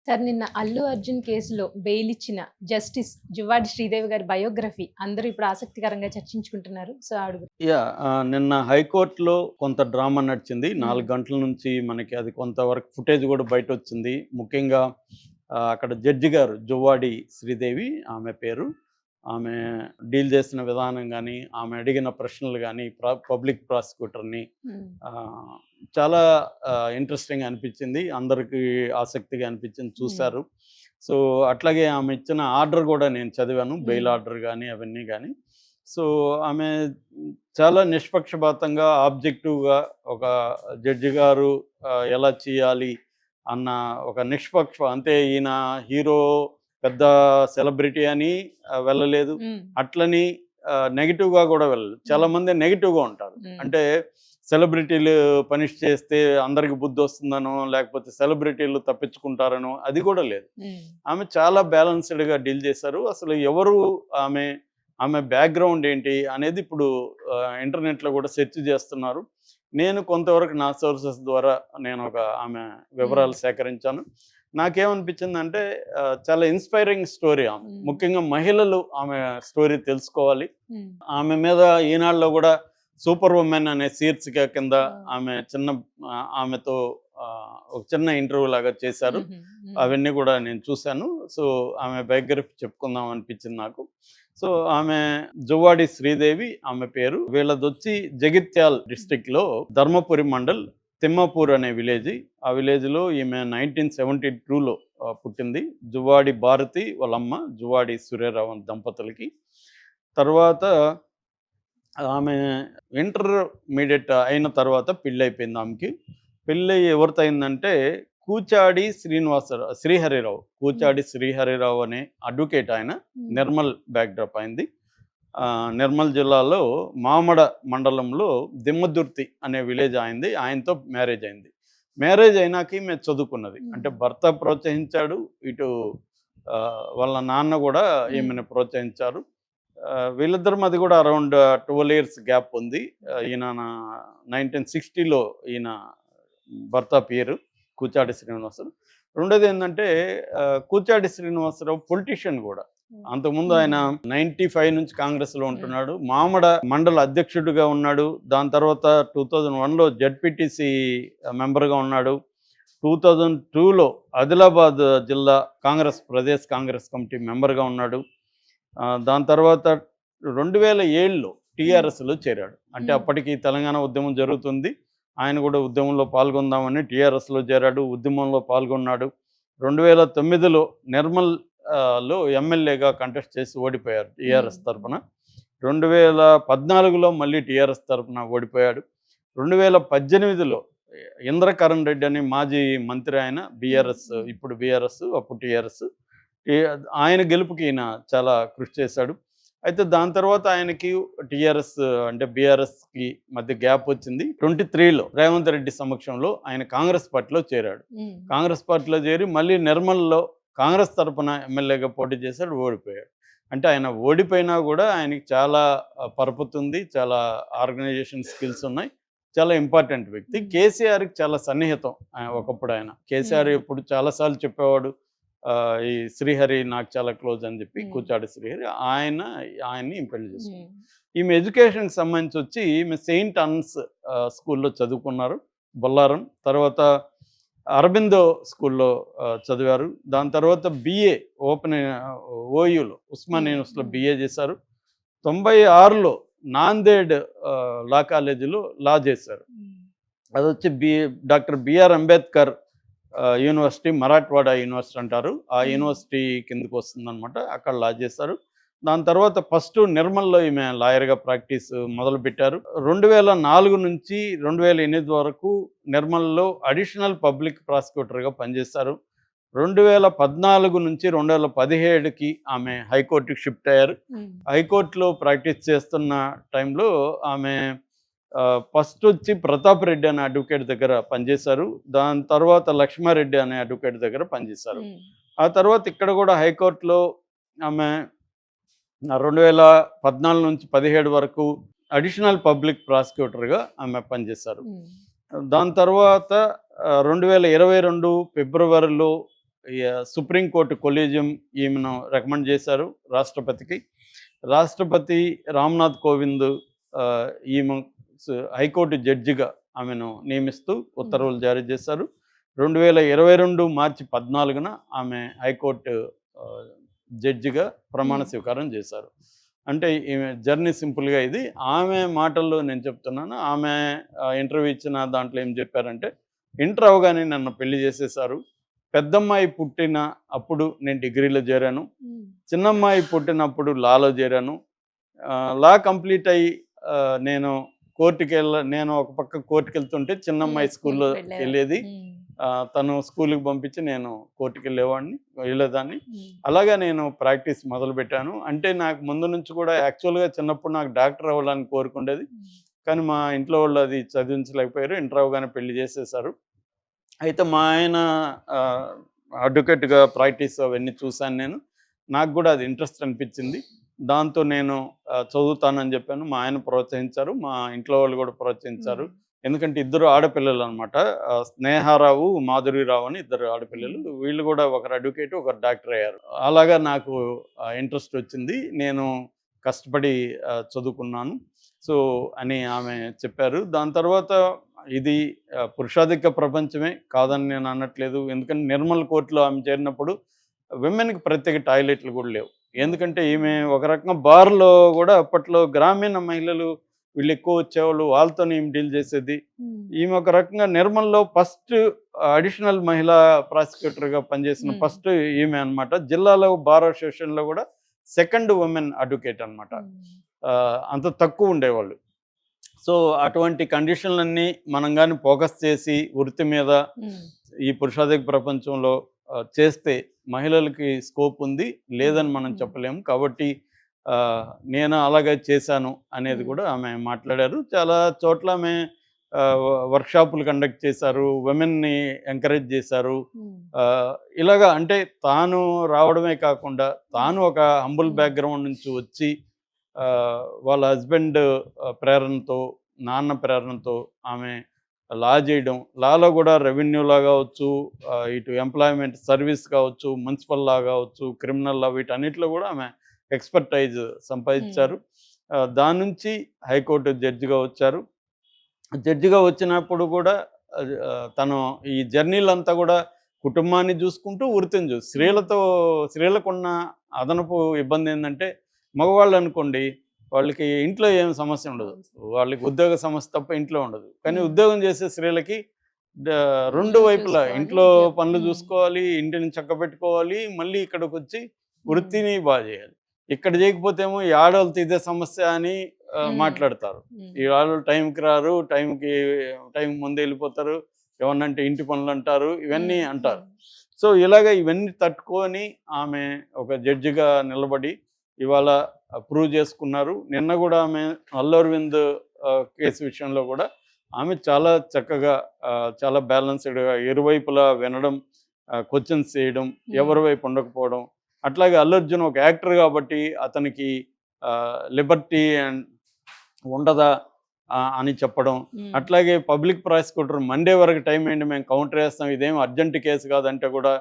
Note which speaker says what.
Speaker 1: Sir నిన్న 'అల్లు అర్జున్' కేసులో bail ఇచ్చిన జస్టిస్ జువ్వాడి శ్రీదేవి గారి బయోగ్రఫీ అందరూ ఇప్పుడు ఆసక్తికరంగా చర్చించుకుంటున్నారు. సో,
Speaker 2: నిన్న హైకోర్టులో కొంత డ్రామా నడిచింది.
Speaker 1: హ్మ్.
Speaker 2: 4 గంటల నుంచి మనకి అది కొంతవరకు ఫుటేజ్ గూడా బయటొచ్చింది. ముఖ్యంగా అక్కడ జడ్జి గారు జువ్వాడి శ్రీదేవి ఆమె పేరు. ఆమె డీల్ చేసిన విధానం గానీ, ఆమె అడిగిన ప్రశ్నలు గానీ, పబ్లిక్ ప్రాసిక్యూటర్‌ని
Speaker 1: హ్మ్.
Speaker 2: ఆహ్, చాలా ఇంట్రెస్టింగ్‌గా అనిపిచ్చింది. అందరికి ఆసక్తిగా అనిపిచ్చింది
Speaker 1: హ్మ్.
Speaker 2: చూసారు. సో, అట్లాగే ఆమె ఇచ్చిన ఆర్డర్ గూడా నేను చదివాను. బెయిల్
Speaker 1: హ్మ్.
Speaker 2: ఆర్డర్ గానీ, అవన్నీ గానీ. సో, ఆమె చాలా నిష్పక్షపాతంగా, ఆబ్జెక్టివ్‌గా ఒక జడ్జి గారు ఎలా చేయాలి అన్న ఒక అంటే ఈయన హీరో పెద్ద సెలబ్రిటీ అని వెళ్ళలేదు.
Speaker 1: హ్మ్.
Speaker 2: అట్లని నెగెటివ్‌గా గూడా వెళ్ళలేదు.
Speaker 1: హ్మ్.
Speaker 2: చాలామంది నెగెటివ్‌గా ఉంటారు.
Speaker 1: హ్మ్.
Speaker 2: అంటే సెలబ్రిటీలు పనిష్ చేస్తే అందరికి బుద్ధొస్తుందనో, లేకపోతే సెలబ్రిటీలు తప్పించుకుంటారనో అది గూడా లేదు.
Speaker 1: హ్మ్.
Speaker 2: ఆమె చాలా బ్యాలెన్స్‌డ్‌గా డీల్ చేశారు. అసలు ఎవరు ఆమె, ఆమె బ్యాక్‌గ్రౌండ్ ఏంటి అనేది ఇప్పుడు ఇంటర్నెట్‌లో గూడా సెర్చ్ జేస్తున్నారు. నేను కొంతవరకు నా సోర్సెస్ ద్వారా ఆమె
Speaker 1: హ్మ్.
Speaker 2: వివరాలు సేకరించాను. నాకేమనిపించిందంటే చాలా ఇన్‌స్పైరింగ్ స్టోరీ ఆమె.
Speaker 1: హ్మ్.
Speaker 2: ముఖ్యంగా మహిళలు ఆమె స్టోరీ తెలుసుకోవాలి.
Speaker 1: హ్మ్.
Speaker 2: ఆమె మీద ఈనాడులో గూడా 'సూపర్ వుమెన్' అనే శీర్షిక కింద
Speaker 1: ఓహ్!
Speaker 2: ఆమె ఆమెతో ఒక చిన్న ఇంటర్వ్యూ లాగా చేశారు.
Speaker 1: హుహు. హ్మ్.
Speaker 2: అవన్నీ గూడా నేను చూశాను. సో, ఆమె బయోగ్రఫీ చెప్పుకుందాం అనిపించింది నాకు. సో, ఆమె జువ్వాడి శ్రీదేవి ఆమె పేరు. వీళ్ళదొచ్చి జగిత్యాల్ డిస్ట్రిక్ట్‌లో ధర్మపురి మండల్ తిమ్మాపూర్ అనే విలేజి. ఆ విలేజ్‌లో ఈమె 1972లో పుట్టింది. జువ్వాడి భారతి వాళ్ళమ్మ, జువ్వాడి సూర్యారావు దంపతులకి. తర్వాత ఆమె ఇంటర్మీడియేట్ అయిన తర్వాత పెళ్ళైపోయింది ఆమెకి. పెళ్ళై ఎవరితో అయిందంటే శ్రీహరిరావు.
Speaker 1: హ్మ్.
Speaker 2: కూచాడి శ్రీహరిరావు అనే అడ్వొకేట్ ఆయన.
Speaker 1: హ్మ్.
Speaker 2: నిర్మల్ బ్యాక్‌డ్రాప్ ఆయనది. నిర్మల్ జిల్లాలో మామడ మండలంలో దిమ్మదుర్తి అనే విలేజ్ ఆయనది. ఆయనతో మ్యారేజ్ అయింది. మ్యారేజ్ అయినాక ఈమె చదువుకున్నది. అంటే
Speaker 1: హుహు.
Speaker 2: భర్త ప్రోత్సహించాడు. ఇటు వాళ్ళ నాన్న గూడా
Speaker 1: హ్మ్.
Speaker 2: ఈమెను ప్రోత్సహించారు. వీళ్ళిద్దరి మధ్య కూడా అరౌండ్ 12 ఇయర్స్ గ్యాప్ ఉంది. ఈయన 1960లో ఈయన భర్త పేరు కూచాడి శ్రీనివాసరావు. రెండోదేందంటే కూచాడి శ్రీనివాసరావు పొలిటీషియన్ గూడా.
Speaker 1: హ్మ్.
Speaker 2: అంతకుముందు ఆయన
Speaker 1: హ్మ్.
Speaker 2: 95 నుంచి కాంగ్రెస్‌లో
Speaker 1: హ్మ్.
Speaker 2: ఉంటున్నాడు. మామడ మండల అధ్యక్షుడిగా ఉన్నాడు. దాని తర్వాత 2001లో జడ్పీటీసీ మెంబర్‌గా ఉన్నాడు. 2002లో ఆదిలాబాద్ జిల్లా ప్రదేశ్ కాంగ్రెస్ కమిటీ మెంబర్‌గా ఉన్నాడు. దాని తర్వాత 2007లో
Speaker 1: హ్మ్.
Speaker 2: టీఆర్ఎస్‌లో చేరాడు. అంటే
Speaker 1: హ్మ్.
Speaker 2: అప్పటికి తెలంగాణ ఉద్యమం జరుగుతుంది. ఆయన కూడా ఉద్యమంలో పాల్గొందామని టీఆర్ఎస్‌లో చేరాడు. ఉద్యమంలో పాల్గొన్నాడు. 2009లో నిర్మల్ లో ఎమ్మెల్యేగా కంటెస్ట్ చేసి ఓడిపోయారు
Speaker 1: హ్మ్.
Speaker 2: టీఆర్ఎస్ తరపున. 2014లో మళ్ళీ టీఆర్ఎస్ తరపున ఓడిపోయాడు. 2018లో ఇంద్రకరణ్ రెడ్డి అని మాజీ మంత్రి ఆయన
Speaker 1: హ్మ్.
Speaker 2: బీఆర్ఎస్,
Speaker 1: హ్మ్.
Speaker 2: ఇప్పుడు బీఆర్ఎస్ అప్పుడు టీఆర్ఎస్. ఈ ఆయన గెలుపుకి ఈయన చాలా కృషి చేశాడు. అయితే దాని తర్వాత ఆయనకి టీఆర్ఎస్ అంటే బీఆర్ఎస్‌కి మధ్య గ్యాప్ వచ్చింది. 23లో రేవంత్ రెడ్డి సమక్షంలో ఆయన కాంగ్రెస్ పార్టీలో చేరాడు.
Speaker 1: హ్మ్.
Speaker 2: కాంగ్రెస్ పార్టీలో చేరి మళ్ళీ నిర్మల్‌లో కాంగ్రెస్ తరపున ఎమ్మెల్యేగా పోటీ చేశాడు. ఓడిపోయాడు. అంటే ఆయన ఓడిపోయినా గూడా ఆయనకి చాలా పరపతుంది. చాలా ఆర్గనైజేషన్ స్కిల్స్ ఉన్నాయి. చాలా ఇంపార్టెంట్ వ్యక్తి.
Speaker 1: హ్మ్.
Speaker 2: కేసీఆర్‌కి చాలా సన్నిహితం ఒకప్పుడు ఆయన. కేసీఆర్
Speaker 1: హ్మ్.
Speaker 2: ఎప్పుడు చాలా సార్లు చెప్పేవాడు. ఈ శ్రీహరి నాకు చాలా క్లోజ్ అని చెప్పి
Speaker 1: హ్మ్.
Speaker 2: కూచాడి శ్రీహరి. ఆయన్ని ఈమె పెళ్లి
Speaker 1: హ్మ్.
Speaker 2: చేసుకుంది. ఈమె ఎడ్యుకేషన్‌కి సంబంధించొచ్చి ఈమె సెయింట్ అన్స్ స్కూల్‌లో చదువుకున్నారు. బొల్లారం. తర్వాత అరబిందో స్కూల్‌లో చదివారు. దాని తర్వాత బీఏ ఓయూలో ఉస్మానియా
Speaker 1: హ్మ్.
Speaker 2: యూనివర్సిటీలో
Speaker 1: హ్మ్.
Speaker 2: బీఏ చేశారు. 96లో నాందేడ్ లా కాలేజీలో లా చేశారు.
Speaker 1: హ్మ్.
Speaker 2: అదొచ్చి doctor BR Ambedkar university, Marathwada university అంటారు. ఆ
Speaker 1: హ్మ్.
Speaker 2: యూనివర్సిటీ కిందకొస్తుందనమాట. అక్కడ లా చేశారు. దాని తర్వాత ఫస్టు నిర్మల్‌లో ఈమె లాయర్‌గా ప్రాక్టీస్ మొదలుపెట్టారు. 2004 నుంచి 2008 వరకు నిర్మల్‌లో అడిషనల్ పబ్లిక్ ప్రాసిక్యూటర్‌గా పనిచేశారు. 2014 నుంచి 2017కి ఆమె హైకోర్ట్‌కి షిఫ్ట్ అయ్యారు.
Speaker 1: హ్మ్.
Speaker 2: హైకోర్ట్‌లో ప్రాక్టీస్ చేస్తున్న టైంలో ఆమె ఫస్టొచ్చి ప్రతాప్ రెడ్డి అనే అడ్వకేట్ దగ్గర పనిచేశారు. దాని తర్వాత లక్ష్మారెడ్డి అనే అడ్వకేట్ దగ్గర పనిచేశారు.
Speaker 1: హ్మ్.
Speaker 2: ఆ తర్వాత ఇక్కడ గూడా హైకోర్ట్‌లో ఆమె 2014 నుంచి 17 వరకు అడిషనల్ పబ్లిక్ ప్రాసిక్యూటర్‌గా ఆమె పనిచేశారు.
Speaker 1: హ్మ్.
Speaker 2: దాని తర్వాత 2022 ఫిబ్రవరిలో సుప్రీంకోర్టు కొలీజియం ఈమెను రికమెండ్ చేశారు రాష్ట్రపతికి. రాష్ట్రపతి రామ్నాథ్ కోవింద్ ఈమె హైకోర్టు జడ్జిగా ఆమెను నియమిస్తూ ఉత్తర్వులు జారీ చేశారు. 2022 మార్చి 14న ఆమె హైకోర్టు జడ్జిగా ప్రమాణ స్వీకారం చేశారు. అంటే ఈమె జర్నీ సింపుల్గా ఇది. ఆమె మాటల్లో నేను చెప్తున్నాను. ఆమె ఇంటర్వ్యూ ఇచ్చిన దాంట్లో ఏం చెప్పారంటే, ఇంటర్ అవగానే నన్ను పెళ్లి చేసేసారు. పెద్దమ్మాయి పుట్టిన అప్పుడు నేను డిగ్రీలో చేరాను. చిన్నమ్మాయి పుట్టినప్పుడు లాలో చేరాను. లా కంప్లీట్ అయ్యి నేను నేను ఒక పక్క కోర్టుకి వెళ్తుంటే చిన్నమ్మాయి స్కూల్లో వెళ్ళేది. తను స్కూల్కి పంపించి నేను కోర్టుకి వెళ్ళేదాన్ని. అలాగా నేను ప్రాక్టీస్ మొదలుపెట్టాను. అంటే నాకు ముందు నుంచి కూడా యాక్చువల్గా చిన్నప్పుడు నాకు డాక్టర్ అవ్వాలని కోరుకుండేది. కానీ మా ఇంట్లో వాళ్ళు అది చదివించలేకపోయారు. ఇంటర్ అవగానే పెళ్లి చేసేసారు. అయితే మా ఆయన అడ్వకేట్గా ప్రాక్టీస్ అవన్నీ చూశాను నేను. నాకు కూడా అది ఇంట్రెస్ట్ అనిపించింది. దాంతో నేను చదువుతానని చెప్పాను. మా ఆయన ప్రోత్సహించారు. మా ఇంట్లో వాళ్ళు కూడా ప్రోత్సహించారు. ఎందుకంటే ఇద్దరు ఆడపిల్లలు అనమాట. స్నేహారావు, మాధురిరావు అని ఇద్దరు ఆడపిల్లలు. వీళ్ళు కూడా ఒకరు అడ్వకేట్, ఒకరు డాక్టర్ అయ్యారు. అలాగా నాకు ఇంట్రెస్ట్ వచ్చింది. నేను కష్టపడి చదువుకున్నాను అని ఆమె చెప్పారు. దాని తర్వాత ఇది పురుషాధిక్య ప్రపంచమే కాదని నేను అనట్లేదు. ఎందుకంటే నిర్మల్ కోర్టులో ఆమె చేరినప్పుడు విమెన్కి ప్రత్యేక టాయిలెట్లు కూడా లేవు. ఎందుకంటే ఈమె ఒక రకంగా బార్లో కూడా అప్పట్లో గ్రామీణ మహిళలు వీళ్ళు ఎక్కువ వచ్చేవాళ్ళు, వాళ్ళతోనే ఈమె డీల్ చేసేది. ఈమె ఒక రకంగా నిర్మల్లో ఫస్ట్ అడిషనల్ మహిళా ప్రాసిక్యూటర్గా పనిచేసిన ఫస్ట్ ఈమె అనమాట. జిల్లాలో బార్ అసోసియేషన్లో కూడా సెకండ్ ఉమెన్ అడ్వకేట్ అనమాట. అంత తక్కువ ఉండేవాళ్ళు. సో అటువంటి కండిషన్లన్నీ మనం కానీ ఫోకస్ చేసి వృత్తి మీద ఈ పురుషాధిక ప్రపంచంలో చేస్తే మహిళలకి స్కోప్ ఉంది, లేదని మనం చెప్పలేము. కాబట్టి నేను అలాగే చేశాను అనేది కూడా ఆమె మాట్లాడారు. చాలా చోట్ల ఆమె వర్క్షాపులు కండక్ట్ చేశారు, విమెన్ని ఎంకరేజ్ చేశారు. ఇలాగా అంటే తాను రావడమే కాకుండా తాను ఒక హంబుల్ బ్యాక్గ్రౌండ్ నుంచి వచ్చి వాళ్ళ హస్బెండ్ ప్రేరణతో, నాన్న ప్రేరణతో ఆమె లా చేయడం, లాలో కూడా రెవెన్యూ లా కావచ్చు, ఇటు ఎంప్లాయ్మెంట్ సర్వీస్ కావచ్చు, మున్సిపల్ లా కావచ్చు, క్రిమినల్ లా, వీటన్నిటిలో కూడా ఆమె ఎక్స్పర్టైజ్ సంపాదించారు. దాని నుంచి హైకోర్టు జడ్జిగా వచ్చారు. జడ్జిగా వచ్చినప్పుడు కూడా తను ఈ జర్నీలంతా కూడా కుటుంబాన్ని చూసుకుంటూ వృత్తిని స్త్రీలకున్న అదనపు ఇబ్బంది ఏంటంటే, మగవాళ్ళు అనుకోండి వాళ్ళకి ఇంట్లో ఏం సమస్య ఉండదు, వాళ్ళకి ఉద్యోగ సమస్య తప్ప ఇంట్లో ఉండదు. కానీ ఉద్యోగం చేసే స్త్రీలకి రెండు వైపులా ఇంట్లో పనులు చూసుకోవాలి, ఇంటిని చక్కబెట్టుకోవాలి, మళ్ళీ ఇక్కడికి వచ్చి వృత్తిని బాగా చేయాలి. ఇక్కడ చేయకపోతేమో ఈ ఆడవాళ్ళతో ఇదే సమస్య అని మాట్లాడతారు. ఈ ఆడవాళ్ళు టైంకి రారు, టైం ముందు వెళ్ళిపోతారు, ఏమన్నంటే ఇంటి పనులు అంటారు, ఇవన్నీ అంటారు. సో ఇవన్నీ తట్టుకొని ఆమె ఒక జడ్జిగా నిలబడి ఇవాళ ప్రూవ్ చేసుకున్నారు. నిన్న కూడా ఆమె అల్లు అరవింద్ కేసు విషయంలో కూడా ఆమె చాలా చక్కగా, చాలా బ్యాలెన్స్డ్గా ఇరువైపులా వినడం, క్వశ్చన్స్ చేయడం, ఎవరి వైపు ఉండకపోవడం. అట్లాగే అల్లు అర్జున్ ఒక యాక్టర్ కాబట్టి అతనికి లిబర్టీ అండ్ ఉండదా అని చెప్పడం. అట్లాగే పబ్లిక్ ప్రాసిక్యూటర్ మండే వరకు టైం ఏంటి, మేము కౌంటర్ వేస్తాం, ఇదేం అర్జెంట్ కేసు కాదంటే కూడా